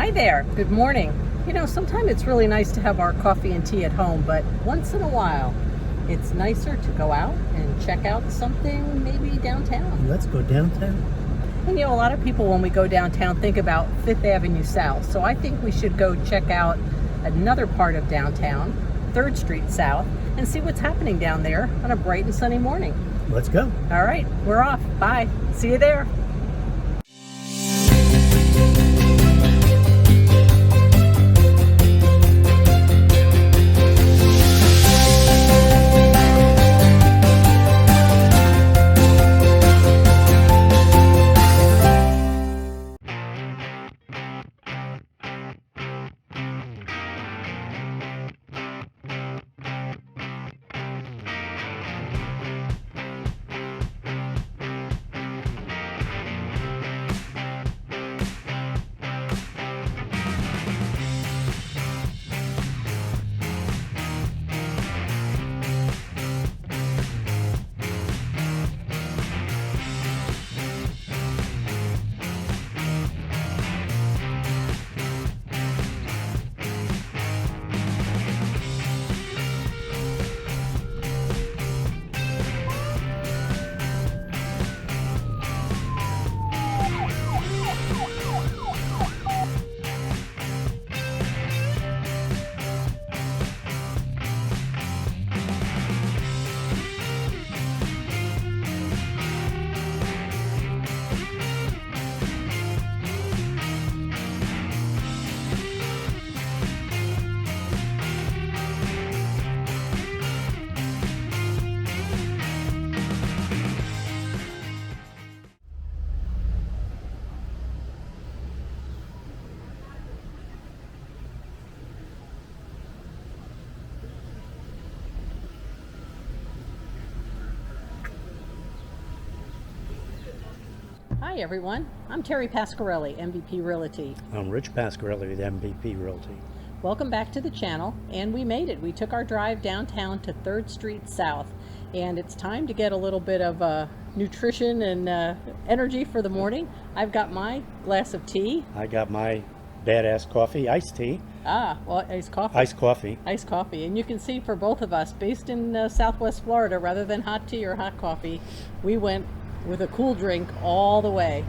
Hi there, good morning. Sometimes it's really nice to have our coffee and tea at home, but once in a while, it's nicer to go out and check out something maybe downtown. Let's go downtown. And a lot of people when we go downtown think about Fifth Avenue South, so I think we should go check out another part of downtown, 3rd Street South, and see what's happening down there on a bright and sunny morning. Let's go. All right, we're off. Bye. See you there. Hi everyone, I'm Terry Pasquarelli, MVP Realty. I'm Rich Pasquarelli with MVP Realty. Welcome back to the channel, and we made it. We took our drive downtown to 3rd Street South, and it's time to get a little bit of nutrition and energy for the morning. I've got my glass of tea. I got my badass coffee, iced tea. Iced coffee. Iced coffee. Iced coffee, and you can see for both of us, based in Southwest Florida, rather than hot tea or hot coffee, we went with a cool drink all the way.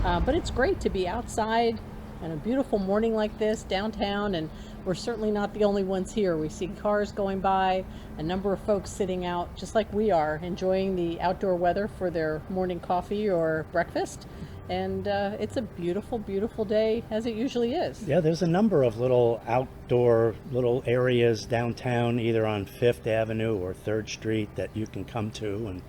But it's great to be outside on a beautiful morning like this downtown, and we're certainly not the only ones here. We see cars going by, a number of folks sitting out just like we are, enjoying the outdoor weather for their morning coffee or breakfast. And it's a beautiful, beautiful day, as it usually is. Yeah, there's a number of little outdoor little areas downtown, either on 5th Avenue or 3rd Street, that you can come to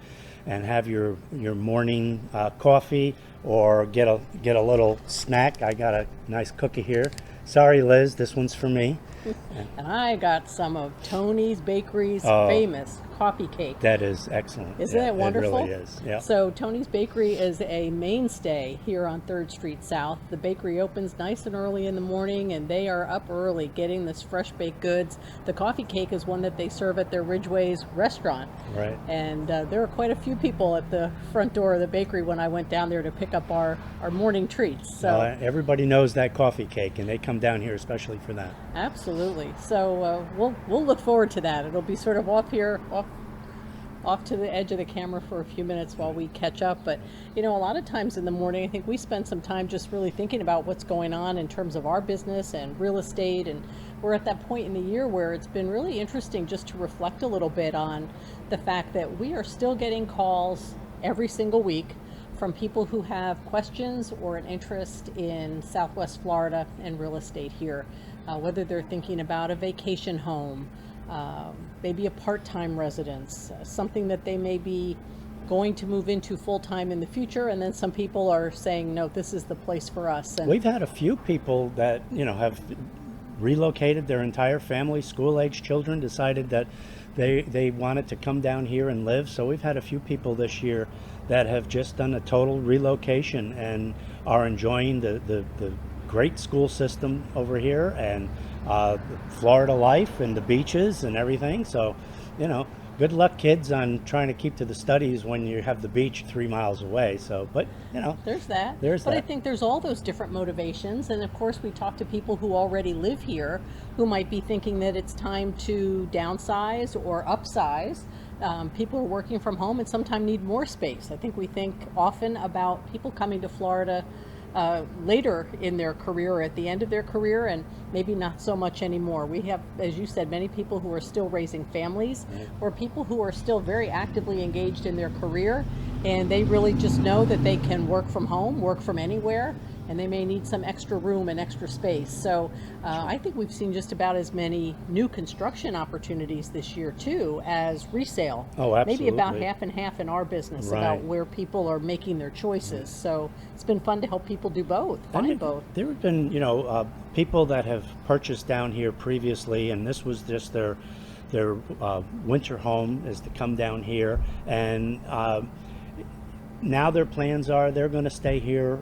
and have your morning coffee, or get a little snack. I got a nice cookie here. Sorry, Liz, this one's for me. And I got some of Tony's Bakery's famous coffee cake. That is excellent. Isn't it wonderful? It really is. Yeah. So Tony's Bakery is a mainstay here on 3rd Street South. The bakery opens nice and early in the morning, and they are up early getting this fresh baked goods. The coffee cake is one that they serve at their Ridgeway's restaurant. Right. And there are quite a few people at the front door of the bakery when I went down there to pick up our morning treats. So everybody knows that coffee cake, and they come down here especially for that. Absolutely. So we'll look forward to that. It'll be sort of off to the edge of the camera for a few minutes while we catch up. But a lot of times in the morning, I think we spend some time just really thinking about what's going on in terms of our business and real estate, and we're at that point in the year where it's been really interesting just to reflect a little bit on the fact that we are still getting calls every single week from people who have questions or an interest in Southwest Florida and real estate here, whether they're thinking about a vacation home, maybe a part-time residence, something that they may be going to move into full-time in the future, and then some people are saying, no, this is the place for us. And we've had a few people that have relocated their entire family, school-age children, decided that they wanted to come down here and live. So we've had a few people this year that have just done a total relocation and are enjoying the great school system over here, and Florida life and the beaches and everything. So good luck, kids, on trying to keep to the studies when you have the beach 3 miles away. So, but There's that. there's But I that. think there's all those different motivations. And of course, we talk to people who already live here who might be thinking that it's time to downsize or upsize. People are working from home and sometimes need more space. I think we think often about people coming to Florida later in their career or at the end of their career, and maybe not so much anymore. We have, as you said, many people who are still raising families, or people who are still very actively engaged in their career, and they really just know that they can work from home, work from anywhere, and they may need some extra room and extra space. So I think we've seen just about as many new construction opportunities this year too as resale. Oh, Maybe about absolutely. half and half in our business Right. about where people are making their choices. So it's been fun to help people do both, And find both. there have been, people that have purchased down here previously, and this was just their winter home is to come down here, and now their plans are they're going to stay here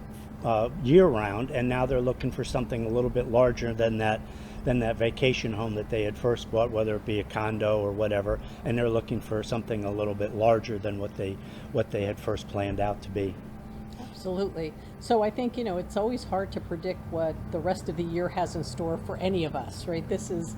year round, and now they're looking for something a little bit larger than that vacation home that they had first bought, whether it be a condo or whatever, and they're looking for something a little bit larger than what they had first planned out to be. Absolutely. So I think, it's always hard to predict what the rest of the year has in store for any of us, right? This is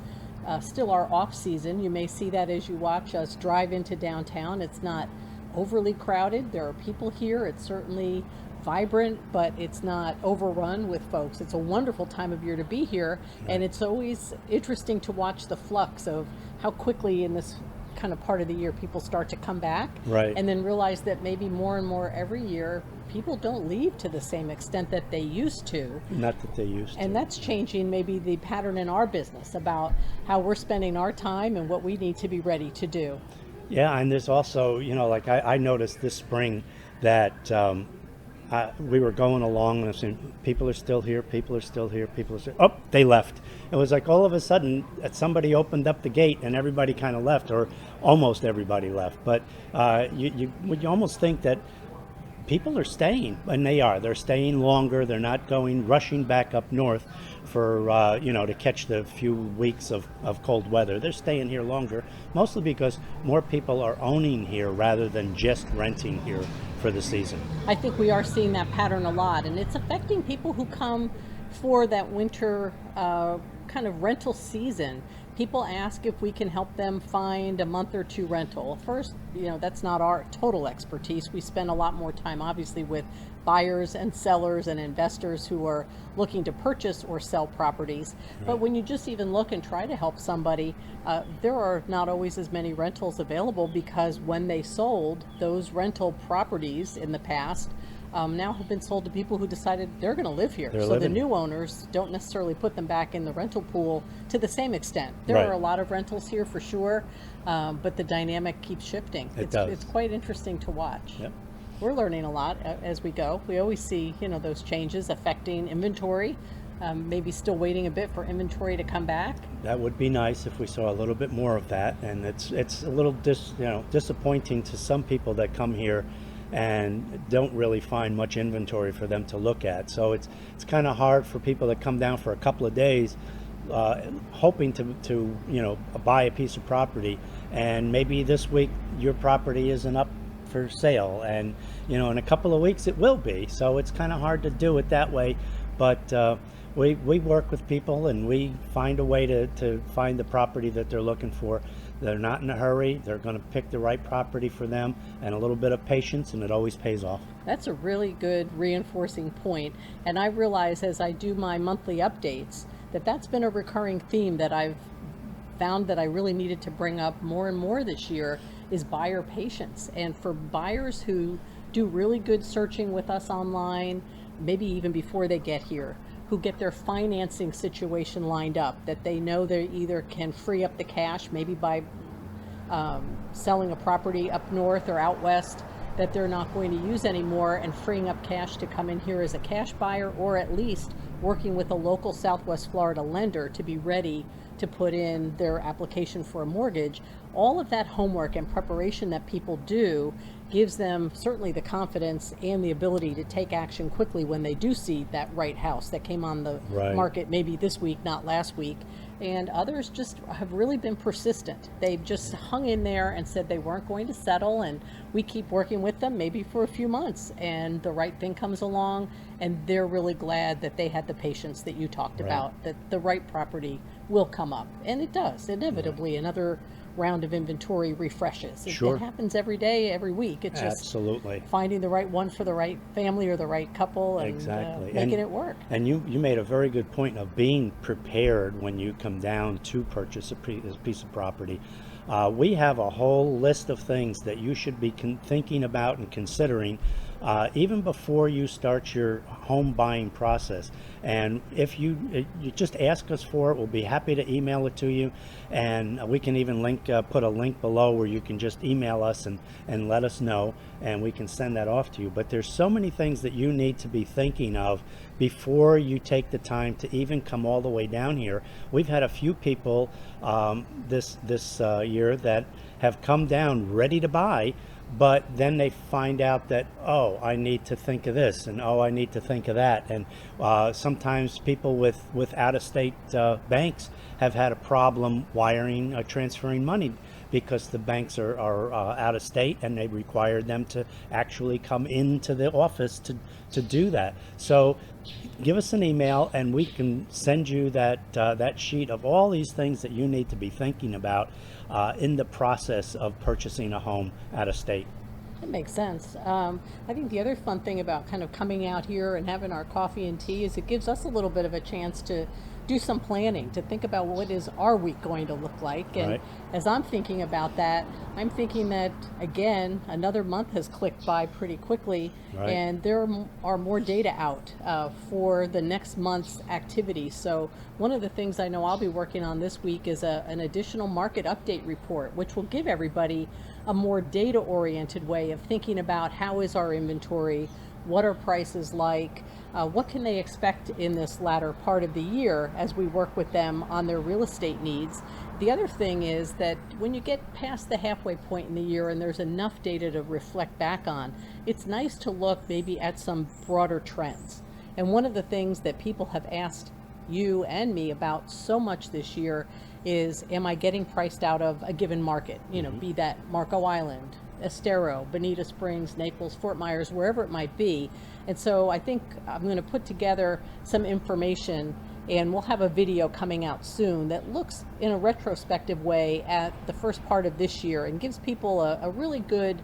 still our off season. You may see that as you watch us drive into downtown. It's not overly crowded. There are people here. It's certainly vibrant, but it's not overrun with folks. It's a wonderful time of year to be here, and it's always interesting to watch the flux of how quickly in this kind of part of the year people start to come back, Right. and then realize that maybe more and more every year people don't leave to the same extent that they used to. Not that they used to. And that's changing maybe the pattern in our business about how we're spending our time and what we need to be ready to do. Yeah, and there's also, like I noticed this spring that we were going along and I was saying, people are still here, people are still here, people are still. Oh, they left. It was like all of a sudden somebody opened up the gate and everybody kind of left, or almost everybody left. But you almost think that people are staying, and they are. They're staying longer. They're not rushing back up north for, to catch the few weeks of cold weather. They're staying here longer, mostly because more people are owning here rather than just renting here for the season. I think we are seeing that pattern a lot, and it's affecting people who come for that winter kind of rental season. People ask if we can help them find a month or two rental. First, that's not our total expertise. We spend a lot more time, obviously, with buyers and sellers and investors who are looking to purchase or sell properties. Right. But when you just even look and try to help somebody, there are not always as many rentals available, because when they sold those rental properties in the past, now have been sold to people who decided they're going to live here. They're so living the new owners don't necessarily put them back in the rental pool to the same extent. There Right. are a lot of rentals here for sure, but the dynamic keeps shifting. It does. It's quite interesting to watch. Yep. We're learning a lot as we go. We always see, those changes affecting inventory. Maybe still waiting a bit for inventory to come back. That would be nice if we saw a little bit more of that. And it's a little disappointing to some people that come here and don't really find much inventory for them to look at. So it's kind of hard for people that come down for a couple of days, hoping to buy a piece of property, and maybe this week your property isn't up for sale, and in a couple of weeks it will be. So it's kind of hard to do it that way, but we work with people and we find a way to find the property that they're looking for. They're not in a hurry. They're going to pick the right property for them, and a little bit of patience, and it always pays off. That's a really good reinforcing point. And I realize as I do my monthly updates that that's been a recurring theme that I've found that I really needed to bring up more and more this year, is buyer patience. And for buyers who do really good searching with us online, maybe even before they get here, who get their financing situation lined up, that they know they either can free up the cash, maybe by selling a property up north or out west that they're not going to use anymore, and freeing up cash to come in here as a cash buyer, or at least working with a local Southwest Florida lender to be ready to put in their application for a mortgage. All of that homework and preparation that people do gives them certainly the confidence and the ability to take action quickly when they do see that right house that came on the Right. market maybe this week, not last week. And others just have really been persistent. They've just hung in there and said they weren't going to settle, and we keep working with them maybe for a few months, and the right thing comes along, and they're really glad that they had the patience that you talked Right. about, that the right property will come up. And it does. Inevitably, another round of inventory refreshes. Sure. It happens every day, every week. It's just Absolutely. finding the right one for the right family or the right couple, and Exactly. making it work. And you made a very good point of being prepared when you come down to purchase a piece of property. We have a whole list of things that you should be thinking about and considering even before you start your home buying process. And if you just ask us for it, we'll be happy to email it to you. And we can even put a link below where you can just email us and let us know, and we can send that off to you. But there's so many things that you need to be thinking of before you take the time to even come all the way down here. We've had a few people this year that have come down ready to buy, but then they find out that, oh, I need to think of this, and oh, I need to think of that. And sometimes people with out-of-state banks have had a problem wiring or transferring money because the banks are out of state, and they required them to actually come into the office to do that. So give us an email, and we can send you that sheet of all these things that you need to be thinking about in the process of purchasing a home out of state. That makes sense. I think the other fun thing about kind of coming out here and having our coffee and tea is it gives us a little bit of a chance to do some planning, to think about what is our week going to look like. And Right. as I'm thinking about that, I'm thinking that, again, another month has clicked by pretty quickly, Right. and there are more data out for the next month's activity. So one of the things I know I'll be working on this week is an additional market update report, which will give everybody a more data-oriented way of thinking about how is our inventory, what are prices like, what can they expect in this latter part of the year as we work with them on their real estate needs. The other thing is that when you get past the halfway point in the year and there's enough data to reflect back on, it's nice to look maybe at some broader trends. And one of the things that people have asked you and me about so much this year is, am I getting priced out of a given market? You know, be that Marco Island, Estero, Bonita Springs, Naples, Fort Myers, wherever it might be. And so I think I'm going to put together some information, and we'll have a video coming out soon that looks in a retrospective way at the first part of this year and gives people a really good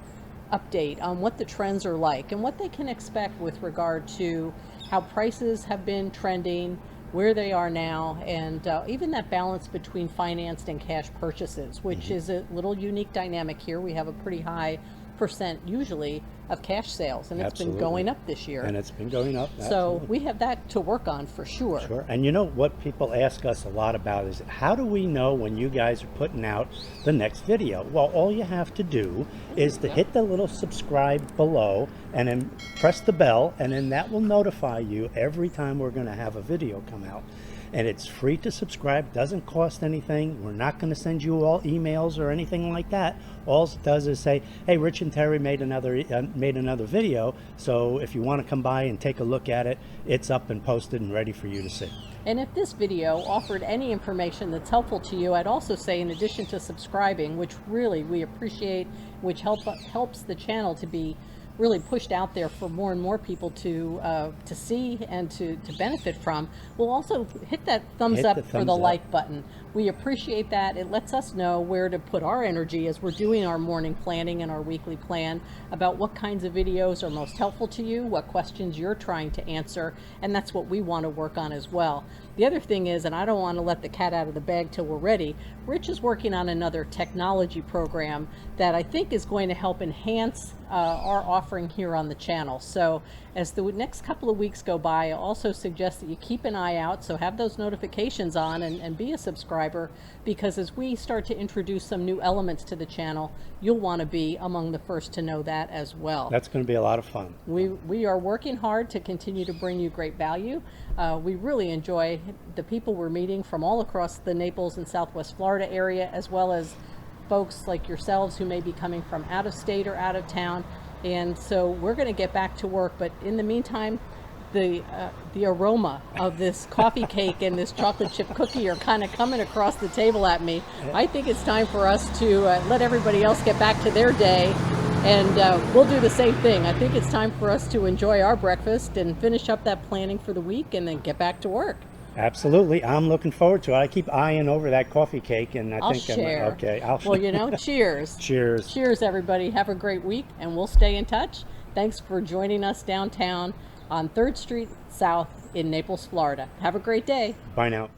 update on what the trends are like and what they can expect with regard to how prices have been trending, where they are now, and even that balance between financed and cash purchases, which is a little unique dynamic here. We have a pretty high percent usually of cash sales, and it's Absolutely. been going up this year. And it's been going up. So Absolutely. we have that to work on for sure. Sure. And you know what people ask us a lot about is, how do we know when you guys are putting out the next video? Well, all you have to do is to hit the little subscribe below and then press the bell, and then that will notify you every time we're going to have a video come out. And it's free to subscribe, doesn't cost anything. We're not going to send you all emails or anything like that. All it does is say, hey, Rich and Terry made another video, so if you want to come by and take a look at it, it's up and posted and ready for you to see. And if this video offered any information that's helpful to you, I'd also say, in addition to subscribing, which really we appreciate, which helps the channel to be really pushed out there for more and more people to see and to benefit from, we'll also hit that thumbs up for the like button. We appreciate that. It lets us know where to put our energy as we're doing our morning planning and our weekly plan about what kinds of videos are most helpful to you, what questions you're trying to answer, and that's what we want to work on as well. The other thing is, and I don't want to let the cat out of the bag till we're ready, Rich is working on another technology program that I think is going to help enhance our offering here on the channel. So as the next couple of weeks go by, I also suggest that you keep an eye out, so have those notifications on and be a subscriber, because as we start to introduce some new elements to the channel, you'll want to be among the first to know that as well. That's going to be a lot of fun. We are working hard to continue to bring you great value. We really enjoy the people we're meeting from all across the Naples and Southwest Florida area, as well as folks like yourselves who may be coming from out of state or out of town. And so we're going to get back to work. But in the meantime, the aroma of this coffee cake and this chocolate chip cookie are kind of coming across the table at me. I think it's time for us to let everybody else get back to their day, and we'll do the same thing. I think it's time for us to enjoy our breakfast and finish up that planning for the week and then get back to work. Absolutely. I'm looking forward to it. I keep eyeing over that coffee cake, and I'll share. Okay. I'll Well, you know, cheers. Cheers. Cheers, everybody. Have a great week, and we'll stay in touch. Thanks for joining us downtown on 3rd Street South in Naples, Florida. Have a great day. Bye now.